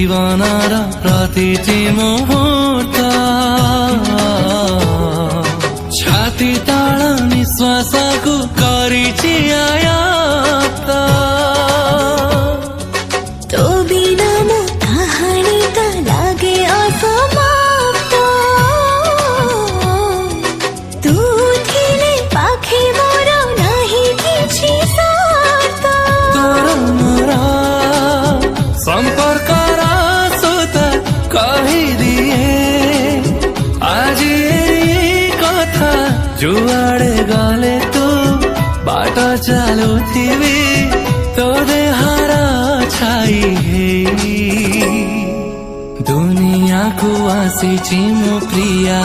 जीवनर प्रतिटी मुहूर्त छाती ताल निश्वासको गरिछि आयात तो बिना मो कहानी त लागे असमाप्त तू थिले पाखे मोर नाही किछि सार्थ तोर मोर सम्पर्कर सुत कहिदिए आज कथा जुआड़े गले तू बाट चालुथिबी तो देहार छाई दुनिया को आसीछि मो प्रिया।